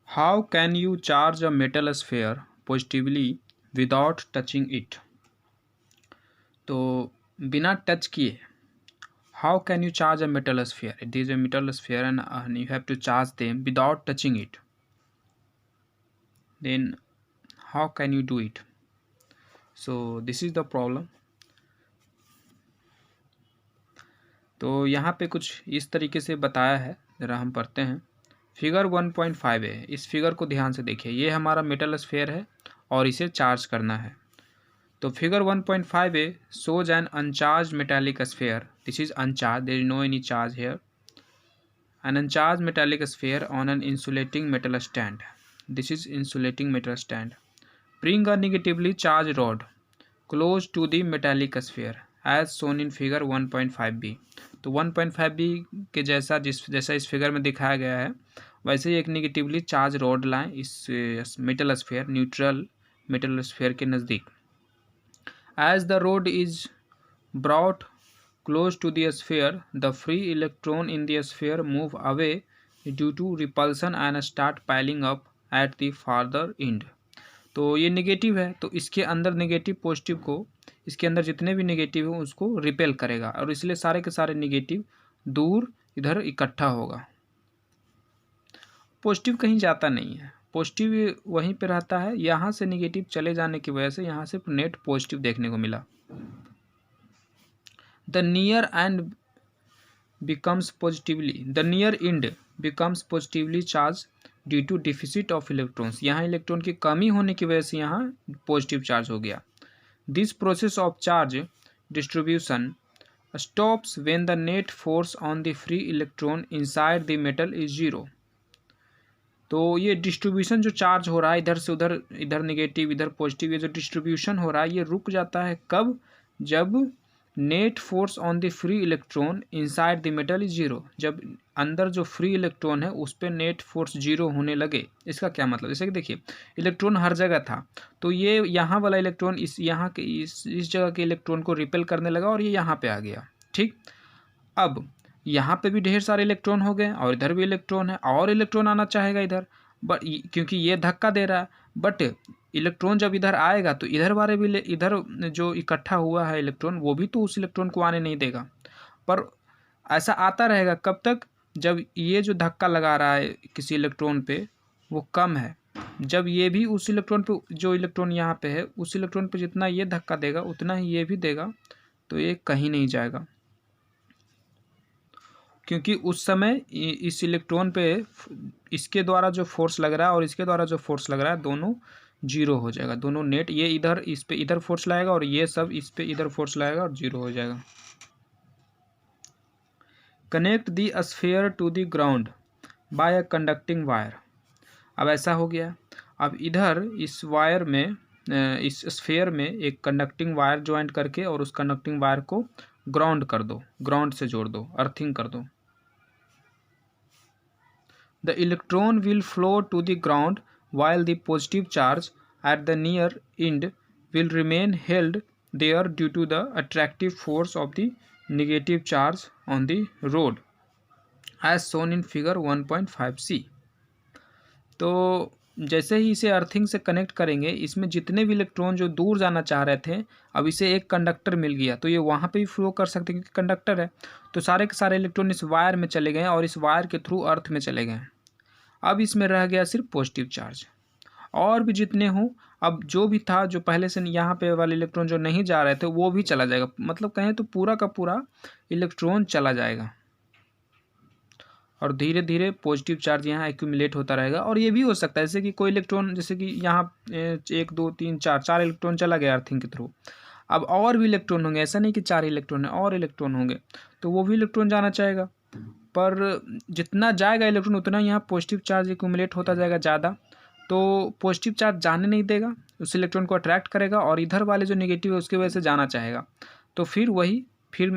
How can you charge a metal sphere positively without touching it? तो बिना touch किए how can you charge a metal sphere? It is a metal sphere and you have to charge them without touching it. Then how can you do it? So this is the problem. तो यहाँ पे कुछ इस तरीके से बताया है, ज़रा हम पढ़ते हैं। फिगर 1.5 है, इस फिगर को ध्यान से देखिए। ये हमारा मेटल स्फेयर है और इसे चार्ज करना है। तो figure 1.5 A shows an uncharged metallic sphere. This is uncharged, there is no any charge here. An uncharged metallic sphere on an insulating metal stand. This is insulating metal stand. Bring a negatively charged rod close to the metallic sphere as shown in figure 1.5b. तो 1.5b के जैसा इस figure में दिखाया गया है, वैसे ही एक निगेटिवली चार्ज रॉड लाएं इस metal sphere, neutral metal sphere के नज़दीक। As the rod is brought close to the sphere, the free electron in the sphere move away due to repulsion and start piling up at the farther end. तो ये negative है, तो इसके अंदर negative positive को, इसके अंदर जितने भी नेगेटिव हैं उसको रिपेल करेगा और इसलिए सारे के सारे नेगेटिव दूर इधर इकट्ठा होगा। पॉजिटिव कहीं जाता नहीं है, पॉजिटिव वहीं पे रहता है। यहाँ से नेगेटिव चले जाने की वजह से यहाँ सिर्फ नेट पॉजिटिव देखने को मिला। The near end becomes positively, the near end becomes positively charge due to deficit of electrons. यहाँ इलेक्ट्रॉन की कमी होने की वजह से यहाँ पॉजिटिव चार्ज हो गया। This process of charge distribution stops when the net force on the free electron inside the metal is zero. तो ये डिस्ट्रीब्यूशन जो चार्ज हो रहा है इधर से उधर, इधर नेगेटिव इधर पॉजिटिव, ये जो डिस्ट्रीब्यूशन हो रहा है ये रुक जाता है कब? जब net force on the free electron inside the metal is zero. जब अंदर जो फ्री इलेक्ट्रॉन है उस पर नेट फोर्स जीरो होने लगे। इसका क्या मतलब? जैसे कि देखिए इलेक्ट्रॉन हर जगह था, तो ये यहाँ वाला इलेक्ट्रॉन यहाँ के इस जगह के इलेक्ट्रॉन को रिपेल करने लगा और ये यहाँ पे आ गया। ठीक, अब यहाँ पे भी ढेर सारे इलेक्ट्रॉन हो गए और इधर भी इलेक्ट्रॉन है और इलेक्ट्रॉन आना चाहेगा इधर, बट क्योंकि ये धक्का दे रहा है, बट इलेक्ट्रॉन जब इधर आएगा तो इधर वाले भी, इधर जो इकट्ठा हुआ है इलेक्ट्रॉन वो भी तो उस इलेक्ट्रॉन को आने नहीं देगा। पर ऐसा आता रहेगा कब तक? जब ये जो धक्का लगा रहा है किसी इलेक्ट्रॉन पे वो कम है, जब ये भी उस इलेक्ट्रॉन पे, जो इलेक्ट्रॉन यहाँ पे है उस इलेक्ट्रॉन पे जितना ये धक्का देगा उतना ही ये भी देगा, तो ये कहीं नहीं जाएगा। क्योंकि उस समय इस इलेक्ट्रॉन पे इसके द्वारा जो फोर्स लग रहा है और इसके द्वारा जो फोर्स लग रहा है दोनों जीरो हो जाएगा। दोनों नेट, ये इधर इस पे इधर फोर्स लगाएगा और ये सब इस पे इधर फोर्स लगाएगा और जीरो हो जाएगा। Connect the sphere to the ground by a conducting wire. अब ऐसा हो गया, अब इधर इस वायर में, इस स्फीयर में एक कंडक्टिंग वायर ज्वाइंट करके और उस कंडक्टिंग वायर को ग्राउंड कर दो, ग्राउंड से जोड़ दो, अर्थिंग कर दो। The electron will flow to the ground while the positive charge at the near end will remain held there due to the attractive force of the negative charge on the rod as shown in figure 1.5c. तो जैसे ही इसे earthing से connect करेंगे, इसमें जितने भी electron जो दूर जाना चाह रहे थे, अब इसे एक कंडक्टर मिल गया तो ये वहाँ पे भी फ्लो कर सकते हैं क्योंकि कंडक्टर है। तो सारे के सारे इलेक्ट्रॉन इस वायर में चले गए और इस वायर के थ्रू अर्थ में चले गए। अब इसमें रह गया सिर्फ पॉजिटिव चार्ज, और भी जितने हों, अब जो भी था, जो पहले से यहाँ पे वाले इलेक्ट्रॉन जो नहीं जा रहे थे वो भी चला जाएगा। मतलब कहें तो पूरा का पूरा इलेक्ट्रॉन चला जाएगा और धीरे धीरे पॉजिटिव चार्ज यहाँ एक्यूमुलेट होता रहेगा। और ये भी हो सकता है जैसे कि कोई इलेक्ट्रॉन, जैसे कि यहाँ 1 2 3 4 इलेक्ट्रॉन चला गया अर्थिंग के थ्रू, अब और भी इलेक्ट्रॉन होंगे, ऐसा नहीं कि 4 इलेक्ट्रॉन है, और इलेक्ट्रॉन होंगे तो वो भी इलेक्ट्रॉन जाना चाहेगा। पर जितना जाएगा इलेक्ट्रॉन उतना यहाँ पॉजिटिव चार्ज एक्यूमुलेट होता जाएगा ज़्यादा, तो पॉजिटिव चार्ज जाने नहीं देगा, उस इलेक्ट्रॉन को अट्रैक्ट करेगा और इधर वाले जो नेगेटिव है उसकी वजह से जाना चाहेगा। तो फिर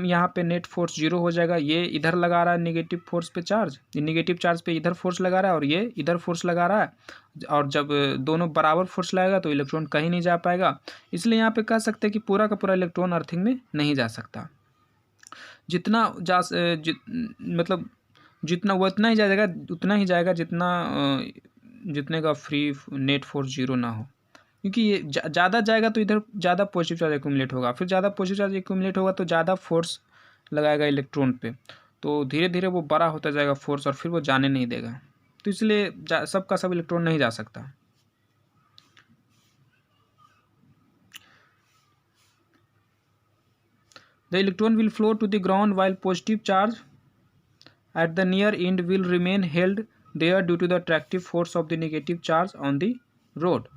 यहाँ पे नेट फोर्स जीरो हो जाएगा। ये इधर लगा रहा है नेगेटिव फोर्स पे चार्ज, नेगेटिव चार्ज पे इधर फोर्स लगा रहा है और ये इधर फोर्स लगा रहा है, और जब दोनों बराबर फोर्स लगाएगा तो इलेक्ट्रॉन कहीं नहीं जा पाएगा। इसलिए यहाँ पे कह सकते हैं कि पूरा का पूरा इलेक्ट्रॉन अर्थिंग में नहीं जा सकता। जितना मतलब जितना वो उतना ही जाएगा, उतना ही जाएगा जितना जितने का फ्री नेट फोर्स जीरो ना हो, क्योंकि ये ज़्यादा जाएगा तो इधर ज़्यादा पॉजिटिव चार्ज एक्यूमुलेट होगा, फिर ज़्यादा पॉजिटिव चार्ज एक्यूमुलेट होगा तो ज़्यादा फोर्स लगाएगा इलेक्ट्रॉन पे, तो धीरे धीरे वो बड़ा होता जाएगा फोर्स और फिर वो जाने नहीं देगा। तो इसलिए सबका सब इलेक्ट्रॉन नहीं जा सकता। The electron will flow to the ground while positive charge at the near end will remain held there due to the attractive force of the negative charge on the rod.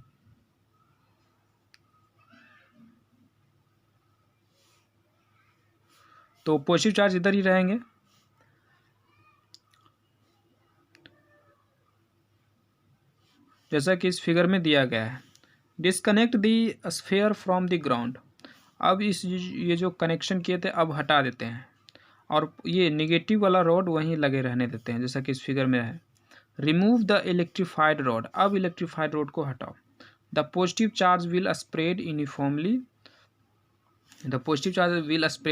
तो positive charge इधर ही रहेंगे, जैसा कि इस figure में दिया गया है। Disconnect the sphere from the ground. अब ये जो कनेक्शन किए थे अब हटा देते हैं और ये निगेटिव वाला रॉड वहीं लगे रहने देते हैं, जैसा कि इस फिगर में है। Remove the electrified rod. अब इलेक्ट्रीफाइड रॉड को हटाओ। The positive charge will spread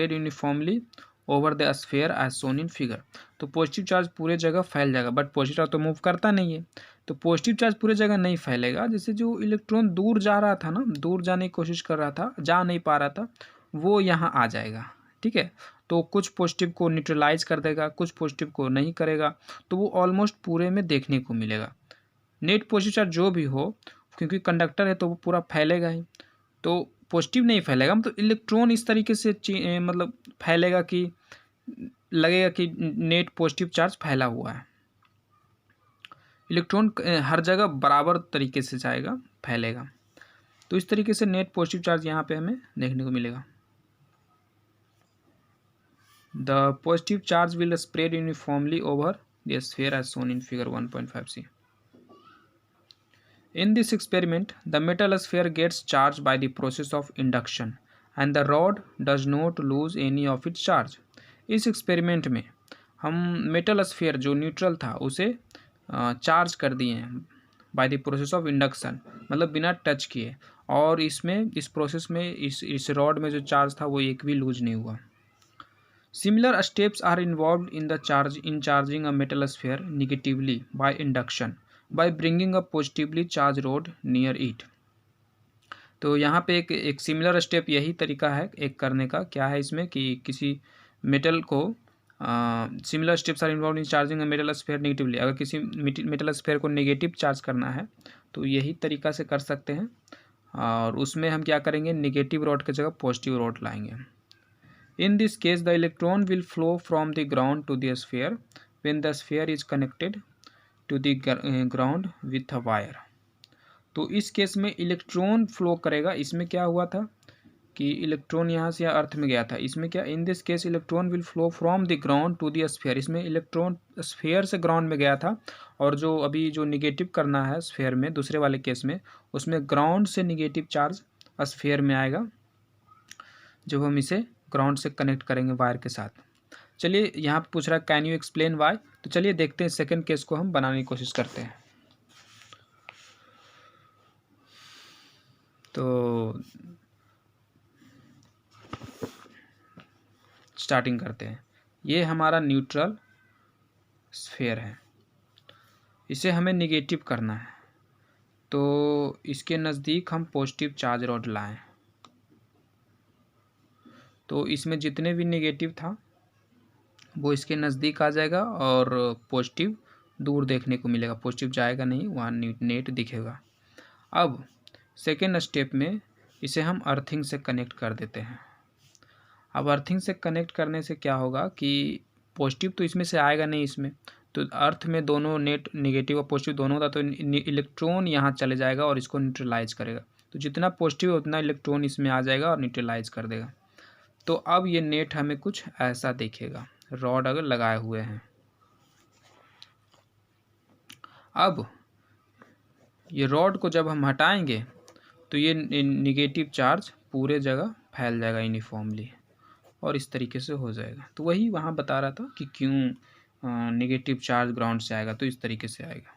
uniformly over the sphere as shown in figure. तो पॉजिटिव चार्ज पूरे जगह फैल जाएगा, बट पॉजिटिव चार्ज तो मूव करता नहीं है, तो पॉजिटिव चार्ज पूरे जगह नहीं फैलेगा। जैसे जो इलेक्ट्रॉन दूर जा रहा था ना, दूर जाने की कोशिश कर रहा था, जा नहीं पा रहा था, वो यहाँ आ जाएगा। ठीक है, तो कुछ पॉजिटिव को न्यूट्रलाइज कर देगा, कुछ पॉजिटिव को नहीं करेगा, तो वो ऑलमोस्ट पूरे में देखने को मिलेगा। नेट पॉजिटिव चार्ज जो भी हो, क्योंकि कंडक्टर है तो वो पूरा फैलेगा ही, तो पॉजिटिव नहीं फैलेगा, मतलब इलेक्ट्रॉन इस तरीके से मतलब फैलेगा कि लगेगा कि नेट पॉजिटिव चार्ज फैला हुआ है। इलेक्ट्रॉन हर जगह बराबर तरीके से जाएगा, फैलेगा। तो इस तरीके से नेट पॉजिटिव चार्ज यहाँ पे हमें देखने को मिलेगा। The positive charge will spread uniformly over the sphere as shown in figure 1.5c. In this experiment, the metal sphere gets charged by the process of induction and the rod does not lose any of its charge. इस experiment में हम metal sphere जो neutral था उसे charge कर दिए हैं by the process of induction, मतलब बिना टच किए, और इसमें इस प्रोसेस में इस रॉड में जो चार्ज था वो एक भी लूज नहीं हुआ। Similar steps are involved in charging a metal sphere negatively by induction by bringing a positively charged rod near it. तो यहाँ पे एक सिमिलर स्टेप यही तरीका है एक करने का। क्या है इसमें कि किसी मेटल को similar steps are involved in charging a metal sphere negatively. अगर किसी मेटल स्फीयर को नेगेटिव चार्ज करना है तो यही तरीका से कर सकते हैं, और उसमें हम क्या करेंगे, नेगेटिव रॉड की जगह पॉजिटिव रॉड लाएंगे। In this case, the electron will flow from the ground to the sphere when the sphere is connected to the ground with a wire. तो इस केस में इलेक्ट्रॉन फ्लो करेगा। इसमें क्या हुआ था कि इलेक्ट्रॉन यहाँ से अर्थ में गया था। इसमें क्या, in this case electron will flow from the ground to the sphere. इसमें इलेक्ट्रॉन स्फीयर से ग्राउंड में गया था, और जो अभी जो निगेटिव करना है स्फीयर में, दूसरे वाले केस में, उसमें ग्राउंड से निगेटिव चार्ज स्फीयर में आएगा, जब हम इसे ग्राउंड से कनेक्ट करेंगे वायर के साथ। चलिए, यहाँ पे पूछ रहा है कैन यू एक्सप्लेन वाई, तो चलिए देखते हैं सेकंड केस को हम बनाने की कोशिश करते हैं। तो स्टार्टिंग करते हैं। ये हमारा न्यूट्रल स्फीयर है, इसे हमें निगेटिव करना है, तो इसके नज़दीक हम पॉजिटिव चार्ज रॉड लाएं। तो इसमें जितने भी नेगेटिव था वो इसके नज़दीक आ जाएगा और पॉजिटिव दूर देखने को मिलेगा। पॉजिटिव जाएगा नहीं, वहाँ नेट दिखेगा। अब सेकेंड स्टेप में इसे हम अर्थिंग से कनेक्ट कर देते हैं। अब अर्थिंग से कनेक्ट करने से क्या होगा कि पॉजिटिव तो इसमें से आएगा नहीं, इसमें तो अर्थ में दोनों नेट नेगेटिव और पॉजिटिव दोनों था, तो इलेक्ट्रॉन यहाँ चले जाएगा और इसको न्यूट्रलाइज करेगा। तो जितना पॉजिटिव है उतना इलेक्ट्रॉन इसमें आ जाएगा और न्यूट्रलाइज कर देगा। तो अब ये नेट हमें कुछ ऐसा दिखेगा, रॉड अगर लगाए हुए हैं। अब ये रॉड को जब हम हटाएंगे तो ये निगेटिव चार्ज पूरे जगह फैल जाएगा यूनिफॉर्मली, और इस तरीके से हो जाएगा। तो वही वहाँ बता रहा था कि क्यों नेगेटिव चार्ज ग्राउंड से आएगा, तो इस तरीके से आएगा।